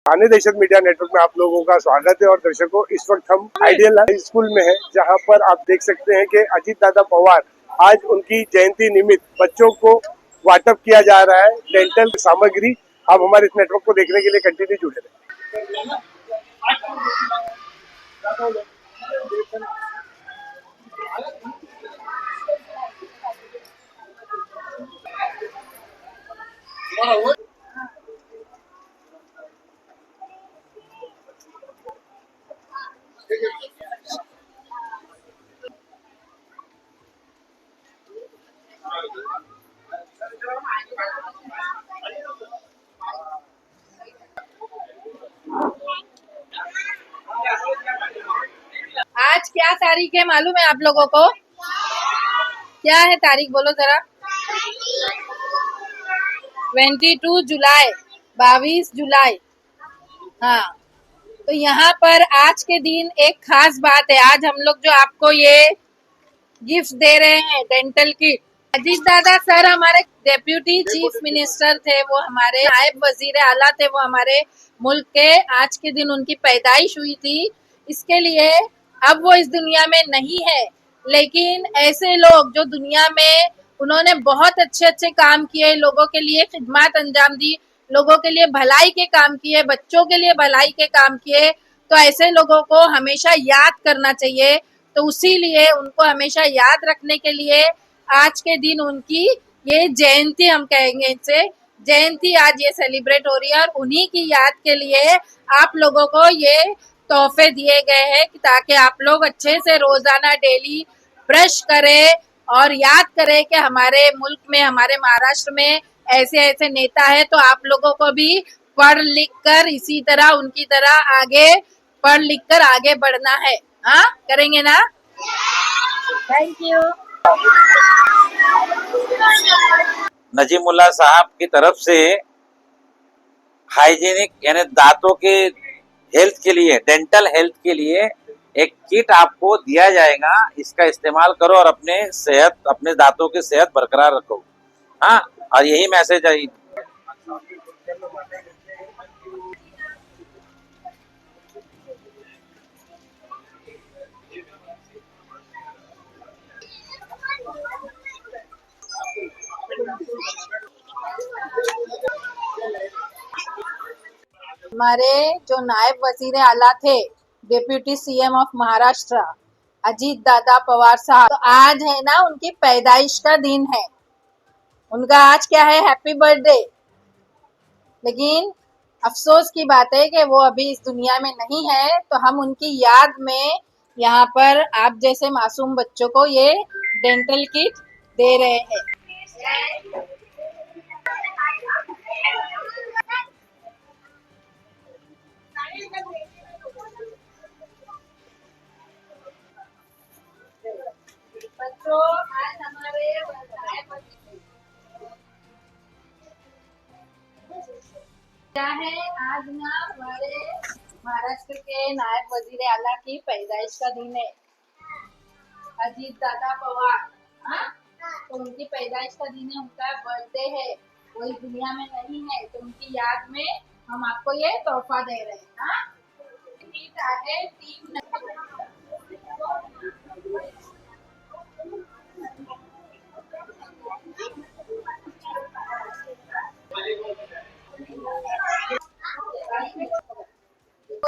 आने देशज media network में आप लोगों का स्वागत है। और दर्शकों, इस वक्त हम आइडियल हाई स्कूल में हैं, जहां पर आप देख सकते हैं कि अजीत दादा पवार आज उनकी जयंती निमित्त बच्चों को वाटप किया जा रहा है डेंटल सामग्री। आप हमारे इस नेटवर्क को देखने के लिए कंटिन्यू जुड़े रहें। आज क्या तारीख है मालूम है आप लोगों को? क्या है तारीख बोलो जरा। 22 जुलाई, 22 जुलाई। हाँ, तो यहाँ पर आज के दिन एक खास बात है। आज हम लोग जो आपको ये गिफ्ट दे रहे हैं डेंटल किट। अजीत दादा सर हमारे डेप्यूटी चीफ मिनिस्टर थे, वो हमारे नायब वजीर आला थे, वो हमारे मुल्क के। आज के दिन उनकी पैदाइश हुई थी, इसके लिए अब वो इस दुनिया में नहीं है। लेकिन ऐसे लोग जो दुनिया में उन्होंने बहुत अच्छे अच्छे काम किए, लोगों के लिए खिदमत अंजाम दी, लोगों के लिए भलाई के काम किए, बच्चों के लिए भलाई के काम किए, तो ऐसे लोगों को हमेशा याद करना चाहिए। तो उसीलिए उनको हमेशा याद रखने के लिए आज के दिन उनकी ये जयंती, हम कहेंगे इसे जयंती, आज ये सेलिब्रेट हो रही है। और उन्हीं की याद के लिए आप लोगों को ये तोहफे दिए गए हैं कि ताकि आप लोग अच्छे से रोजाना डेली ब्रश करें और याद करें कि हमारे मुल्क में, हमारे महाराष्ट्र में ऐसे ऐसे नेता है। तो आप लोगों को भी पढ़ लिख कर इसी तरह उनकी तरह आगे पढ़ लिख कर आगे बढ़ना है। हाँ, करेंगे ना? Thank you. नजीमुल्लाह साहब की तरफ से हाइजीनिक यानी दांतों के हेल्थ के लिए, डेंटल हेल्थ के लिए एक किट आपको दिया जाएगा। इसका इस्तेमाल करो और अपने दांतों की सेहत बरकरार रखो। हाँ, और यही मैसेज है। हमारे जो नायब वजीर आला थे, deputy CM of Maharashtra Ajit Dada Pawar साहब, तो आज है ना उनकी पैदाइश का दिन है। उनका आज क्या है, हैप्पी बर्थडे। लेकिन अफसोस की बात है कि वो अभी इस दुनिया में नहीं है। तो हम उनकी याद में यहाँ पर आप जैसे मासूम बच्चों को ये डेंटल किट दे रहे हैं। बच्चों, आज हमारे क्या है, आज ना हमारे महाराष्ट्र के नायब वजीर आला की पैदाइश का दिन है, अजीत दादा पवार। हाँ, तो उनकी पैदाइश का दिन है, उनका बर्थडे है। वो इस दुनिया में नहीं है, तो उनकी याद में हम आपको ये तोहफा दे रहे हैं। हाँ, है टीम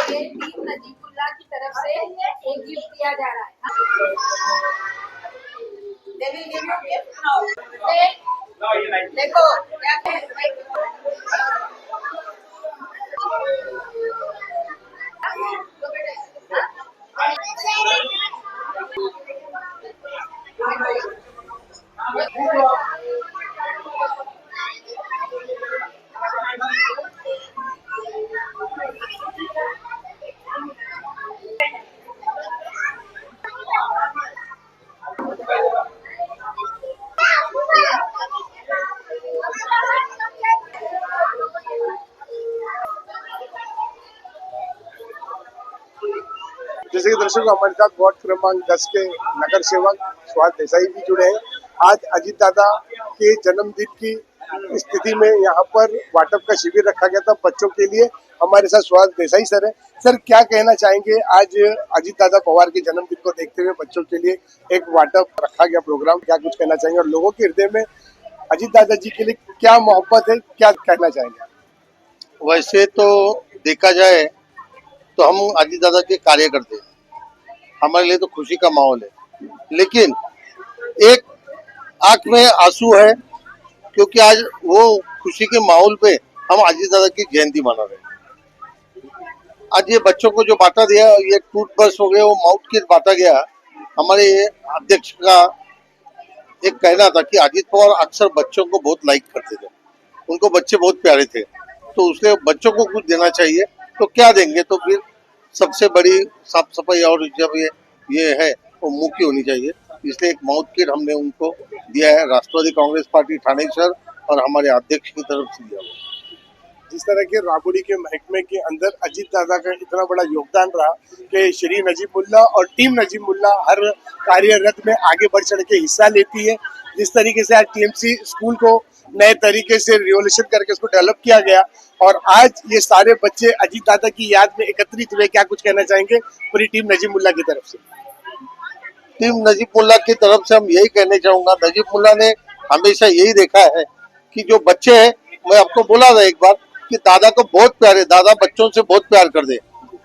ये टीम नजीबुल्लाह की तरफ से एक गिफ्ट दिया जा रहा है। देखो क्या जैसे कि दर्शकों, हमारे साथ वार्ड क्रमांक 10 के नगर सेवक स्वाद देसाई भी जुड़े हैं। आज अजीत दादा के जन्मदिन की स्थिति में यहाँ पर वाटप का शिविर रखा गया था बच्चों के लिए। हमारे साथ सुहास देसाई सर है। सर, क्या कहना चाहेंगे, आज अजीत दादा पवार के जन्मदिन को देखते हुए बच्चों के लिए एक वाटअप रखा गया प्रोग्राम, क्या कुछ कहना चाहेंगे और लोगों के हृदय में अजीत दादा जी के लिए क्या मोहब्बत है, क्या कहना चाहेंगे? वैसे तो देखा जाए तो हम अजीत दादा के कार्यकर्ते हैं, हमारे लिए तो खुशी का माहौल है, लेकिन एक आंख में आंसू है क्योंकि आज वो खुशी के माहौल पे हम अजीत दादा की जयंती मना रहे हैं। आज ये बच्चों को जो बांटा दिया, ये टूथब्रश हो गया, वो माउथ किट बांटा गया। हमारे अध्यक्ष का एक कहना था कि अजीत पवार अक्सर बच्चों को बहुत लाइक करते थे, उनको बच्चे बहुत प्यारे थे, तो उसने बच्चों को कुछ देना चाहिए, तो क्या देंगे? तो फिर सबसे बड़ी साफ सफाई और जब ये है वो मुंह की होनी चाहिए, इसलिए एक माउथ किट हमने उनको दिया है, राष्ट्रवादी कांग्रेस पार्टी थानेश्वर और हमारे अध्यक्ष की तरफ से दिया। जिस तरह के राबड़ी के महकमे के अंदर अजीत दादा का इतना बड़ा योगदान रहा कि श्री नजीमुल्लाह और टीम नजीमुल्लाह हर कार्यरत में आगे बढ़ चढ़ के हिस्सा लेती है। जिस तरीके से आज टीएमसी स्कूल को नए तरीके से रिवोल्यूशन करके उसको डेवलप किया गया और आज ये सारे बच्चे अजीत दादा की याद में एकत्रित हुए, क्या कुछ कहना चाहेंगे पूरी टीम नजीमुल्लाह की तरफ से? टीम नजीमुल्लाह की तरफ से हम यही कहने चाहूंगा, नजीमुल्लाह ने हमेशा यही देखा है कि जो बच्चे हैं, मैं आपको बोला था एक बार कि दादा को बहुत प्यारे, दादा बच्चों से बहुत प्यार करते,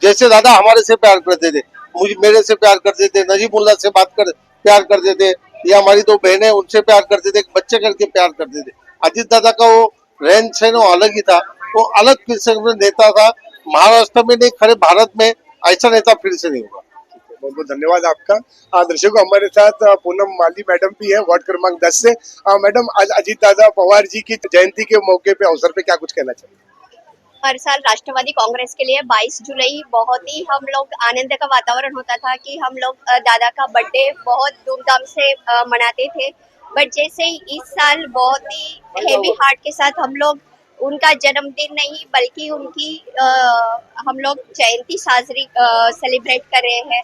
जैसे दादा हमारे से प्यार करते थे, मुझे मेरे से प्यार करते थे, नजीमुल्लाह से प्यार करते थे, या हमारी दो बहनें उनसे प्यार करते थे, बच्चे करके प्यार करते थे। अजीत दादा का वो रहन सहन अलग ही था, वो अलग किस्म का नेता था, महाराष्ट्र में नहीं, खरे भारत में ऐसा नेता फिर से नहीं होगा। बहुत बहुत धन्यवाद आपका। दर्शकों, हमारे साथ पूनम माली मैडम भी है, वार्ड क्रमांक 10 से। मैडम, आज अजीत दादा पवार जी की जयंती के मौके पे अवसर पे क्या कुछ कहना चाहिए? हर साल राष्ट्रवादी कांग्रेस के लिए 22 जुलाई बहुत ही हम लोग आनंद का वातावरण होता था कि हम लोग दादा का बर्थडे बहुत धूमधाम से मनाते थे। बट जैसे इस साल बहुत ही हेवी हार्ट के साथ हम लोग उनका जन्मदिन नहीं बल्कि उनकी हम लोग जयंती सेलिब्रेट कर रहे हैं।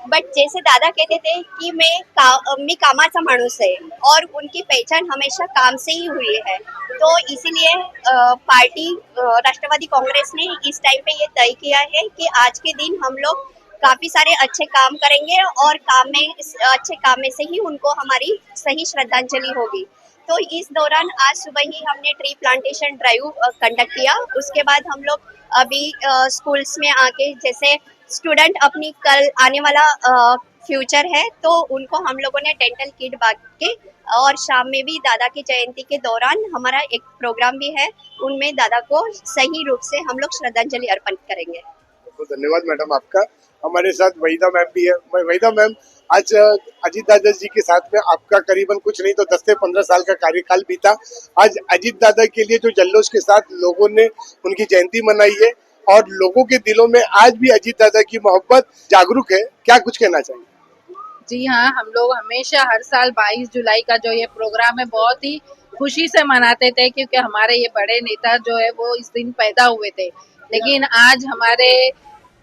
बट जैसे दादा कहते थे कि मी कामाचा माणूस है और उनकी पहचान हमेशा काम से ही हुई है, तो इसीलिए पार्टी राष्ट्रवादी कांग्रेस ने इस टाइम पे ये तय किया है कि आज के दिन हम लोग काफी सारे अच्छे काम करेंगे और अच्छे काम में से ही उनको हमारी सही श्रद्धांजलि होगी। तो इस दौरान आज सुबह ही हमने ट्री प्लांटेशन ड्राइव कंडक्ट किया। उसके बाद हम लोग अभी स्कूल्स में आके, जैसे स्टूडेंट अपनी कल आने वाला फ्यूचर है, तो उनको हम लोगों ने डेंटल किट बांट के, और शाम में भी दादा की जयंती के दौरान हमारा एक प्रोग्राम भी है, उनमें दादा को सही रूप से हम लोग श्रद्धांजलि अर्पण करेंगे। तो धन्यवाद मैडम आपका। हमारे साथ वहीदा मैम भी है। वहीदा मैम, आज अजीत दादा जी के साथ में आपका करीबन कुछ नहीं तो 10 से 15 साल का कार्यकाल बीता। आज अजीत दादा के लिए जो जल्लोष के साथ लोगों ने उनकी जयंती मनाई है और लोगों के दिलों में आज भी अजीत दादा की मोहब्बत जागरूक है, क्या कुछ कहना चाहिए? जी हाँ, हम लोग हमेशा हर साल 22 जुलाई का जो ये प्रोग्राम है बहुत ही खुशी से मनाते थे, क्योंकि हमारे ये बड़े नेता जो है वो इस दिन पैदा हुए थे। लेकिन आज हमारे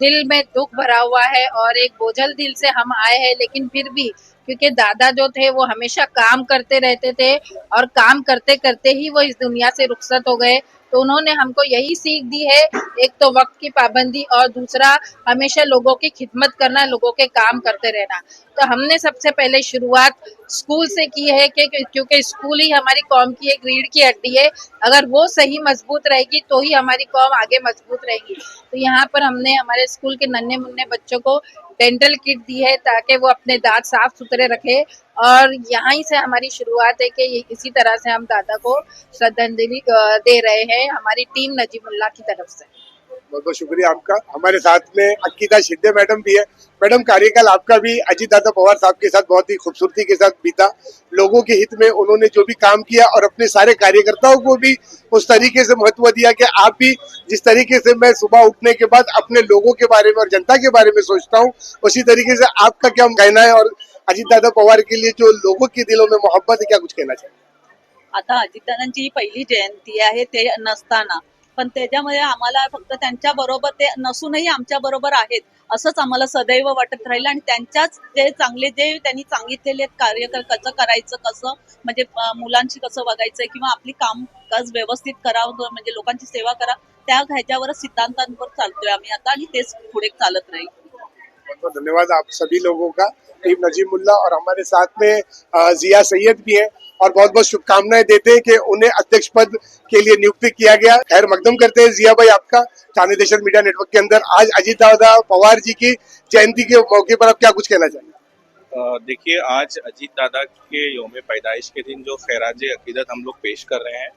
दिल में दुख भरा हुआ है और एक बोझल दिल से हम आए हैं, लेकिन फिर भी क्योंकि दादा जो थे वो हमेशा काम करते रहते थे और काम करते करते ही वो इस दुनिया से रुखसत हो गए, तो उन्होंने हमको यही सीख दी है, एक तो वक्त की पाबंदी और दूसरा हमेशा लोगों की खिदमत करना, लोगों के काम करते रहना। तो हमने सबसे पहले शुरुआत स्कूल से की है कि क्योंकि स्कूल ही हमारी कौम की एक रीढ़ की हड्डी है, अगर वो सही मजबूत रहेगी तो ही हमारी कौम आगे मजबूत रहेगी। तो यहाँ पर हमने हमारे स्कूल के नन्हे मुन्ने बच्चों को डेंटल किट दी है ताकि वो अपने दांत साफ सुथरे रखे, और यहाँ से हमारी शुरुआत है कि इसी तरह से हम दादा को श्रद्धांजलि दे रहे हैं हमारी टीम नजीमुल्लाह की तरफ से। बहुत बहुत शुक्रिया आपका। हमारे साथ में अक्कीदा शिंदे मैडम भी है। मैडम, कार्यकाल आपका भी अजीत दादा पवार साहब के साथ बहुत ही खूबसूरती के साथ बीता। लोगों के हित में उन्होंने जो भी काम किया और अपने सारे कार्यकर्ताओं को भी उस तरीके से महत्व दिया कि आप भी जिस तरीके से मैं सुबह उठने के बाद अपने लोगों के बारे में और जनता के बारे में सोचता हूँ, उसी तरीके से आपका क्या कहना है और अजीत दादा पवार के लिए जो लोगों के दिलों में मोहब्बत है, क्या कुछ कहना चाहिए? आता अजितदादांची ही पहिली जयंती आहे ते नसताना, पण त्याच्यामध्ये आम्हाला फक्त त्यांच्या बरोबर ते नसूनही आमच्या बरोबर आहेत असंच आम्हाला सदैव वाटत राहिलं, आणि त्यांच्याच जे चांगले जे त्यांनी सांगितलेले कार्य कसं करायचं, कसं म्हणजे मुलांशी कसं वागायचं किंवा आपली कामकाज व्यवस्थित करावं, म्हणजे लोकांची सेवा करा, त्या ह्याच्यावरच सिद्धांतांवर चालतोय आम्ही आता आणि तेच पुढे चालत राहील. बहुत बहुत धन्यवाद आप सभी लोगों का, टीम नजीमुल्ला और हमारे साथ में जिया सैयद भी है और बहुत बहुत शुभकामनाएं देते हैं कि उन्हें अध्यक्ष पद के लिए नियुक्ति किया गया. खैर मकदम करते हैं जिया भाई आपका ठाणे देशर मीडिया नेटवर्क के अंदर. आज अजीत दादा पवार जी की जयंती के मौके पर आप क्या कुछ कहना चाहिए? देखिए, आज अजीत दादा के यौम पैदाइश के दिन जो खैराज अकीदत हम लोग पेश कर रहे हैं,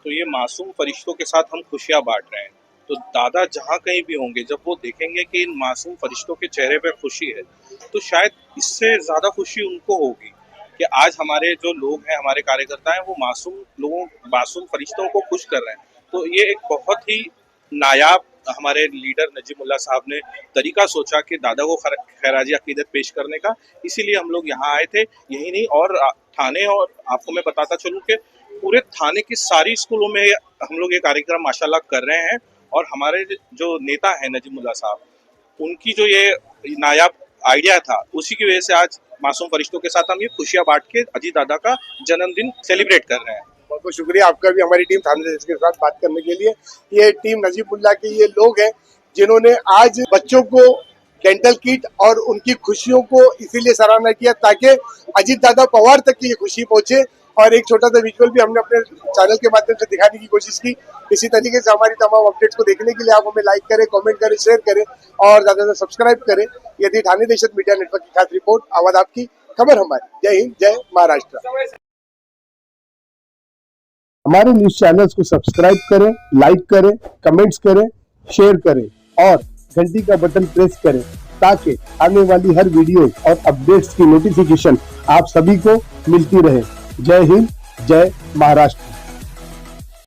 तो ये मासूम फरिश्तों के साथ हम खुशियां बांट रहे हैं. तो दादा जहाँ कहीं भी होंगे, जब वो देखेंगे कि इन मासूम फरिश्तों के चेहरे पे खुशी है, तो शायद इससे ज़्यादा खुशी उनको होगी कि आज हमारे जो लोग हैं, हमारे कार्यकर्ता हैं, वो मासूम फरिश्तों को खुश कर रहे हैं. तो ये एक बहुत ही नायाब हमारे लीडर नजीमुल्ला साहब ने तरीका सोचा कि दादा को खैराज अकीदत पेश करने का. इसीलिए हम लोग यहाँ आए थे. यही नहीं, और थाने, और आपको मैं बताता चलूँ कि पूरे थाने की सारी स्कूलों में हम लोग ये कार्यक्रम माशाल्लाह कर रहे हैं. और हमारे जो नेता हैं नजीमुल्ला साहब, उनकी जो ये नायाब आइडिया था, उसी की वजह से आज मासूम फरिश्तों के साथ हम ये खुशियां बांट के अजीत दादा का जन्मदिन सेलिब्रेट कर रहे हैं. बहुत बहुत शुक्रिया आपका भी हमारी टीम थाने के साथ बात करने के लिए. ये टीम नजीमुल्ला के ये लोग हैं जिन्होंने आज बच्चों को डेंटल किट और उनकी खुशियों को इसीलिए सराहना किया ताकि अजीत दादा पवार तक की ये खुशी पहुंचे. और एक छोटा सा विजुअल भी हमने अपने चैनल के माध्यम से दिखाने की कोशिश की. इसी तरीके से हमारी तमाम अपडेट्स को देखने के लिए आप हमें लाइक करें, कमेंट करें, शेयर करें और ज्यादा से सब्सक्राइब करें. यदि ठाणे देशत मीडिया नेटवर्क की खास रिपोर्ट, आवाज आपकी, खबर हमारी. जय हिंद, जय महाराष्ट्र. हमारे न्यूज चैनल्स को सब्सक्राइब करें, लाइक करें, कमेंट्स करें, शेयर करें और घंटी का बटन प्रेस करें ताकि आने वाली हर वीडियो और अपडेट्स की नोटिफिकेशन आप सभी को मिलती रहे. जय हिंद, जय महाराष्ट्र.